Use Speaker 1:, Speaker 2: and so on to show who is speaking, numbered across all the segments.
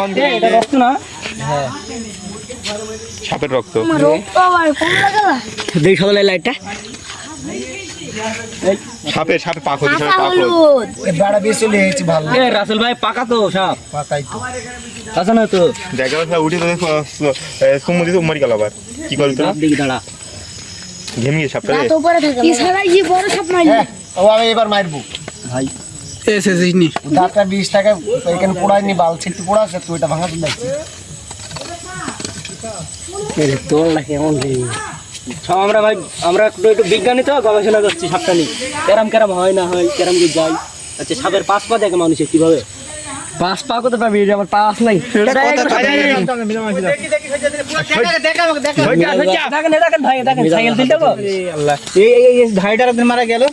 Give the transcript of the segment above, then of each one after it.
Speaker 1: কম করে
Speaker 2: এটা রক্ত না?
Speaker 1: হ্যাঁ সাপের রক্ত
Speaker 2: দেখি সবাই লাইটটা।
Speaker 1: সাপের পাক হচ্ছে সাপের পাক
Speaker 3: বড় বেশি লেগেছে ভালো।
Speaker 2: এ রাসেল ভাই পাকা তো সাপ?
Speaker 3: পাকাই তো।
Speaker 2: কাঁচা না তো?
Speaker 1: দেখা সব উঠে তো সুমুদি তো মরি গেল আবার কি করবি তোরা?
Speaker 2: দেখি দাঁড়া।
Speaker 1: ঘেমে গেছে সাপটা রে।
Speaker 4: কি সারা এই বড় সাপ মারি।
Speaker 3: ও আমি এবার মারবো
Speaker 2: ভাই
Speaker 3: এসে জিনি দাঁতটা 20 টাকা এখানে পোড়ায়নি বাল ছিটতে পোড়াছে তুই এটা ভাঙা দিচ্ছিস
Speaker 2: এর তোলটা কেমন রে? সব আমরা ভাই আমরা একটু বিজ্ঞানী তো গবেষণা করছি সাপটা নিয়ে। কেরাম হয় না হয়, কেরাম কি যায়। আচ্ছা সাপের 5 পা দেখে মানুষের কিভাবে? 5 পা কত পাবি? আমার পাঁচ নাই। দেখেন ভাই, দেখেন সাইকেল দিল তো।
Speaker 3: এই ভাইটার দিন মারা গেল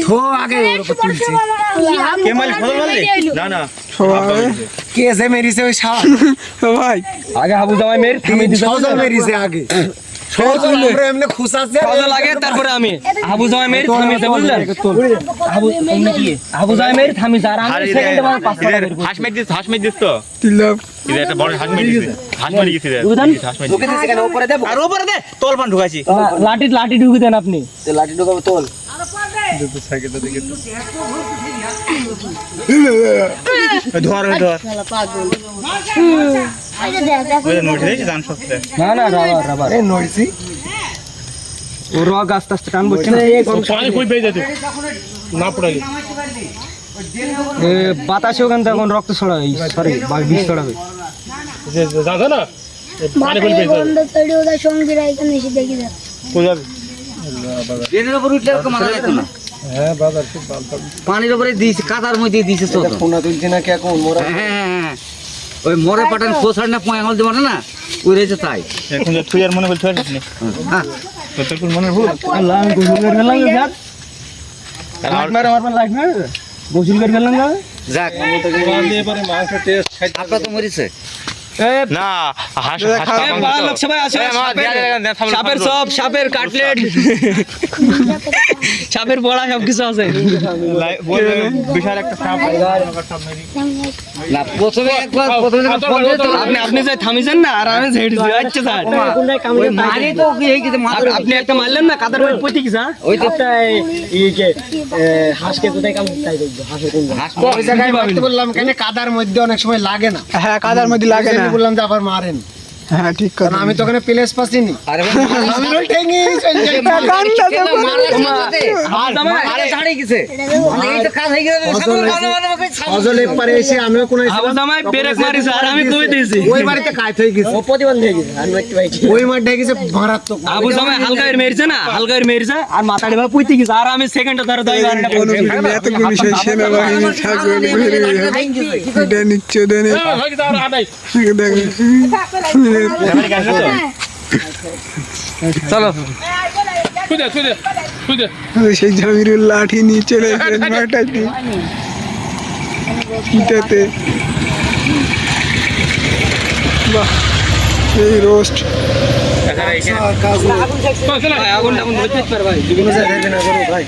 Speaker 3: তো আগে ওর উপর তুলছে
Speaker 1: কে মারলি? ফজল মারলি? না না
Speaker 3: কে যে মেরিছে ওই সাপ
Speaker 2: ভাই আগে হাবু জামাই মেরে থামিয়ে দিছে।
Speaker 3: সজল মেরিছে আগে সজল আমরা এমনি খুসাছে
Speaker 2: সজল আগে তারপরে আমি হাবু জামাই মেরে থামিয়েছে বুঝলেন? হাবু জামাই মেরে থামিয়েছে আর আমি সেকেন্ডে মার 5 পা বের করছি।
Speaker 1: হাঁস মেরে দিস তো তিলব এটা একটা বড় হাঁস মেরে দিছে হাঁস মেরে গেছে রে হাঁস মেরে
Speaker 3: ওকে দিছে কেন উপরে দেব আর উপরে দে তোল পান ঢুকাইছি
Speaker 2: লাঠি ঢুকে দেন আপনি।
Speaker 3: লাঠি ঢুকাবো তোল
Speaker 1: সাইকেলটা দেখে ধর
Speaker 4: পাগল
Speaker 1: ওই নোটে দেখি জান সবতে
Speaker 2: না রাবার
Speaker 3: এই নইছি
Speaker 2: ও রগ আস্তে আস্তে টান বসছে না।
Speaker 1: পানি কই পেয়ে যেত না পড়ালি
Speaker 2: বাতাসে ওখান থেকে এখন রক্ত ছড়াবে, সরি বিষ ছড়াবে।
Speaker 1: জানো না পানি কই পেয়ে
Speaker 4: বন্ধ করে ওটা সঙ্গীরা এখানে এসে দেখি দেখ
Speaker 1: কই যাবে
Speaker 3: ট্রেনের উপর উঠলে আর মারা যেত না হ্যাঁ বাজার খুব ভালো
Speaker 5: পানির উপরে দিয়েছে, কাদার মধ্যে দিয়েছে তো।
Speaker 3: ফোনা তুলছে না কে কোন মোরা
Speaker 5: হ্যাঁ ওই মরে পাঠান খোসার না পয় আঙুল দেবো না ওই রয়েছে তাই।
Speaker 1: এখন যে তুই আর মনে বলছিস না
Speaker 5: হ্যাঁ
Speaker 1: তোর কোন মনে ভুল
Speaker 2: আল্লাহ আমি গোসল করে গেলাম যাক লাইট মার আমার লাইট মার গোসল করে গেলাম না
Speaker 5: যাক আপনার তো মরিছে।
Speaker 1: না হাঁস
Speaker 2: লোকসভায় আসে সাপের সব সাপের কাটলেট সাপের বড়া সবকিছু আছে।
Speaker 1: বিশাল একটা সাপ
Speaker 5: না প্রথমে একবার
Speaker 2: আপনি যে থামিছেন না আর আমি ঝেড়ে দিই। আচ্ছা স্যার
Speaker 5: ওই মারি তো এই কিছু
Speaker 2: আপনি একটা মারলেন না কাদার মধ্যে পড়তে গেছে।
Speaker 5: ওই তো
Speaker 2: হাঁসকে কোথায় কাম তাই দেখবো হাঁসের কোন
Speaker 5: হাঁস
Speaker 3: ওই জায়গায় মারতে বললাম কেন কাদার মধ্যে অনেক সময় লাগে না
Speaker 6: হ্যাঁ কাদার মধ্যে লাগে না।
Speaker 3: বললাম যে আবার মারেন
Speaker 6: হ্যাঁ ঠিক
Speaker 3: কারণ
Speaker 6: কথা।
Speaker 3: আমি তো ওখানে প্লেস পাসিনি
Speaker 5: আরে
Speaker 3: আমি ওই ঠেঙে
Speaker 5: আরে ছাড়ে গেছে মানে এই তো কাজ হয়ে গেছে।
Speaker 3: অজল একবারে এসে আমিও কোন
Speaker 2: আবু জামাই ব্রেক মারিছে আর আমি কই দিয়েছি।
Speaker 3: ওই বাড়িতে কাজ হয়ে গেছে
Speaker 2: ও প্রতিবন্ধ হয়ে গেছে আর একটু বাইটি
Speaker 3: ওই মাঠে গেছে মারাত্মক
Speaker 2: আবু জামাই হালকা করে মেরেছে না, হালকা করে মেরেছে আর মাথাটা ভাবে পুইতে গেছে আর আমি সেকেন্ডে ধরে দই বারটা পড়ছি।
Speaker 6: এতগুলি সেই সেনাবাহিনী থাকবে এটা নিচ্ছে দেনে
Speaker 2: চলো
Speaker 6: সেই জামিরুল লাঠি নিয়ে চলে এসেছেন মাঠাতে ইটাতে। বাহ এই রোস্ট
Speaker 2: আগুন টাগুন ধরতে পারবে ভাই।
Speaker 3: ভাই